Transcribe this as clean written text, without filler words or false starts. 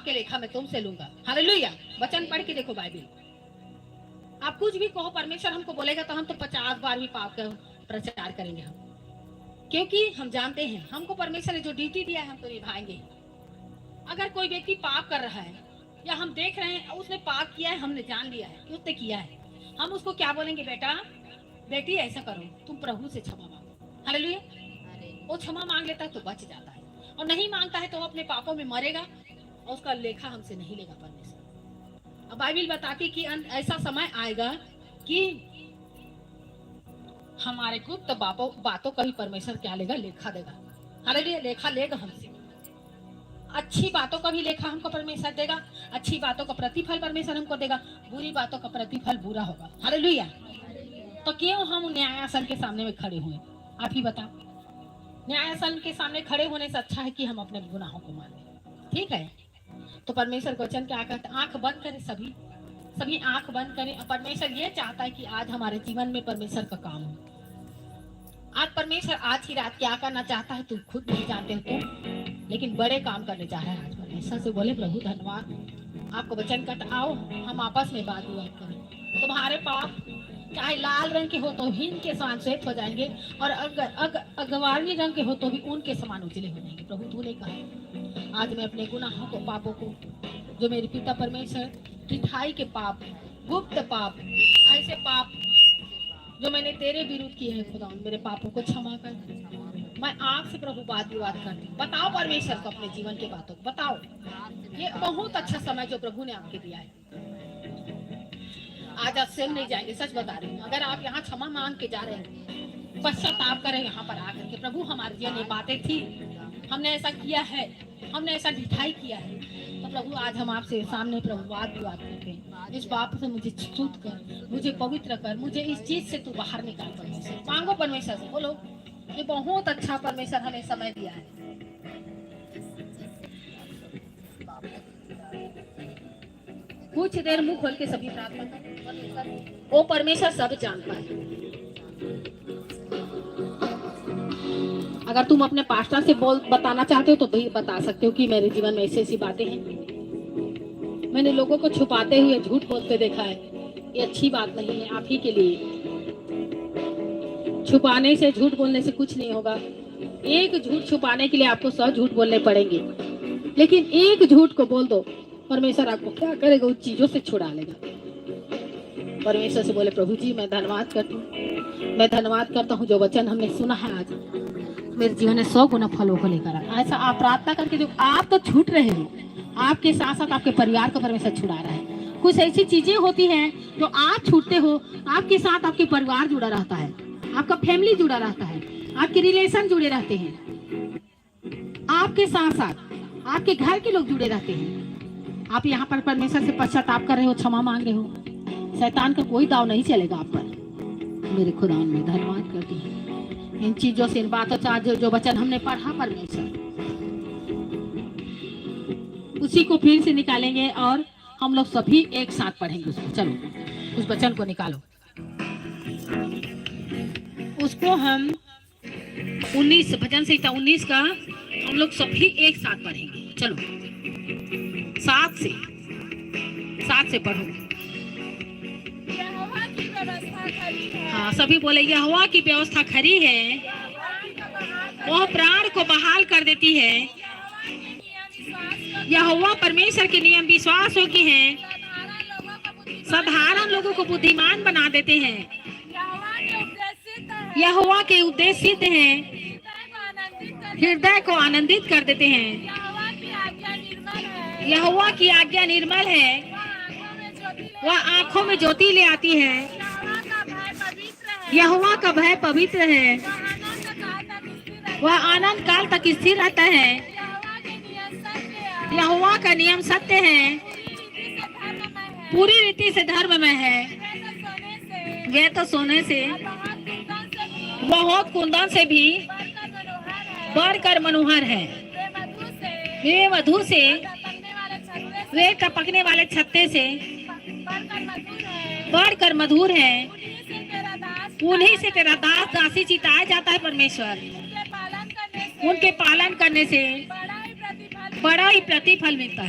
के लेखा मैं तुमसे लूंगा। हालेलुया। वचन पढ़ के देखो बाइबल। आप कुछ भी कहो, परमेश्वर हमको बोलेगा तो हम तो 50 बार भी पाप का प्रचार करेंगे हम, क्योंकि हम जानते हैं हमको परमेश्वर ने जो ड्यूटी दिया है हम तो निभाएंगे। अगर कोई व्यक्ति पाप कर रहा है या हम देख रहे हैं उसने पाप किया है, हमने जान लिया है कि उसने किया है, हम उसको क्या बोलेंगे? बेटा बेटी ऐसा करो, तुम प्रभु से क्षमा मांगो। हालेलुया। वो क्षमा मांग लेता है तो बच जाता है, और नहीं मांगता है तो अपने पापों में मरेगा और उसका लेखा हमसे नहीं लेगा परमेश्वर। अब बाइबल बताती कि ऐसा समय आएगा कि हमारे गुप्त बातों का ही परमेश्वर क्या लेगा? लेखा देगा। हालेलुया। लेखा लेगा हमसे। अच्छी बातों का भी लेखा हमको परमेश्वर देगा, अच्छी बातों का प्रतिफल परमेश्वर हमको देगा, बुरी बातों का प्रतिफल बुरा होगा। हालेलुया। तो क्यों हम न्यायासन के सामने में खड़े हुए? आप ही बताओ। न्यायासन के सामने खड़े होने से अच्छा है कि हम अपने गुनाहों को मान लें। ठीक है। तो परमेश्वर का वचन क्या कहता है? आंख बंद करें, सभी आंख बंद करें। और परमेश्वर ये चाहता है कि आज हमारे जीवन में परमेश्वर का काम हो। आज परमेश्वर आज ही रात क्या करना चाहता है तुम खुद नहीं जानते हो तुम, लेकिन बड़े काम करने चाह रहा है आज परमेश्वर से। बोले प्रभु धन्यवाद। आपको वचन कहता आओ हम आपस में बात विवाद करें। तुम्हारे पाप चाहे लाल रंग के हो तो भी इनके समान श्वेत हो जाएंगे, और अगर अगवारनी रंग के हो तो भी उनके समान उजले हो जाएंगे। प्रभु तूने कहा आज मैं अपने गुनाहों को, पापों को, जो मेरे पिता परमेश्वर ढिठाई के पाप, गुप्त पाप, ऐसे पाप जो मैंने तेरे विरुद्ध किए हैं, खुदा मेरे पापों को क्षमा कर। मैं आपसे प्रभु बात विवाद करती हूँ। बताओ परमेश्वर को अपने जीवन के बातों को बताओ। ये बहुत अच्छा समय जो प्रभु ने आपके दिया है। आज आप सेम नहीं जाएंगे, सच बता रही हूँ। अगर आप यहाँ क्षमा मांग के जा रहे हैं, पश्चाताप करें यहाँ पर आकर के, प्रभु हमारे जीवन में बातें थी, हमने ऐसा किया है, हमने ऐसा ढिठाई किया है, तो प्रभु आज हम आपसे सामने प्रभु वाद विवाद करते हैं। इस पाप से मुझे शुद्ध कर, मुझे पवित्र कर, मुझे इस चीज से तू बाहर निकाल। परमेश्वर मांगो परमेश्वर से, बोलो ये बहुत अच्छा परमेश्वर हमें समय दिया है। कुछ देर मुंह खोल के सभी प्रार्थना करें। वो परमेश्वर सब जानता है। अगर तुम अपने पास्टर से बताना चाहते हो तो भी बता सकते हो कि मेरे जीवन में ऐसी ऐसी बातें हैं, मैंने लोगों को छुपाते हुए झूठ बोलते देखा है। ये अच्छी बात नहीं है आप ही के लिए। छुपाने से, झूठ बोलने से कुछ नहीं होगा। एक झूठ छुपाने के लिए आपको 100 झूठ बोलने पड़ेंगे, लेकिन एक झूठ को बोल दो, परमेश्वर आपको क्या करेगा? उन चीजों से छुड़ा लेगा। परमेश्वर से बोले प्रभु जी मैं धन्यवाद करती हूँ, मैं धन्यवाद करता हूँ जो वचन हमने सुना है आज मेरे जीवन में 100 गुना फलों को लेकर आया। ऐसा आप प्रार्थना करके जो आप तो छूट रहे हो, आपके साथ साथ आपके परिवार को परमेश्वर छुड़ा रहा है। कुछ ऐसी चीजें होती हैं जो आप छूटते हो, आपके साथ आपके परिवार जुड़ा रहता है, आपका फैमिली जुड़ा रहता है, आपके रिलेशन जुड़े रहते हैं, आपके साथ साथ आपके घर के लोग जुड़े रहते हैं। आप यहाँ पर परमेश्वर से पश्चाताप कर रहे हो, क्षमा मांग रहे हो, शैतान का कोई दाव नहीं चलेगा आप पर। मेरे खुदा में धन्यवाद करती हूँ इन चीजों से, इन बातों से जो वचन हमने पढ़ा परमेश्वर उसी को फिर से निकालेंगे और हम लोग सभी एक साथ पढ़ेंगे उसको। चलो उस वचन को निकालो, उसको हम 19 भजन संहिता 19 का हम लोग सभी एक साथ पढ़ेंगे। चलो 7 से पढ़ो। हाँ सभी बोले यहोवा की व्यवस्था खरी है, वह प्राण को बहाल कर देती है। यहोवा परमेश्वर के नियम विश्वास योग्य हैं, साधारण लोगों को बुद्धिमान बना देते हैं। यहोवा के उपदेश सिद्ध हैं, हृदय को आनंदित कर देते हैं। यहोवा की आज्ञा निर्मल है, वह आंखों में ज्योति ले आती है। यहोवा का भय पवित्र है, वह आनंद काल तक स्थिर रहता है। यहोवा का नियम सत्य है, पूरी रीति से धर्ममय है। वे तो सोने से, बहुत कुंदन से भी बढ़कर मनोहर है। वे मधु से, वे टपकने वाले छत्ते से बढ़कर मधुर है। उन्हीं से तेरा दास दासी चिताया जाता है परमेश्वर। उनके पालन करने से बड़ा ही प्रतिफल मिलता है।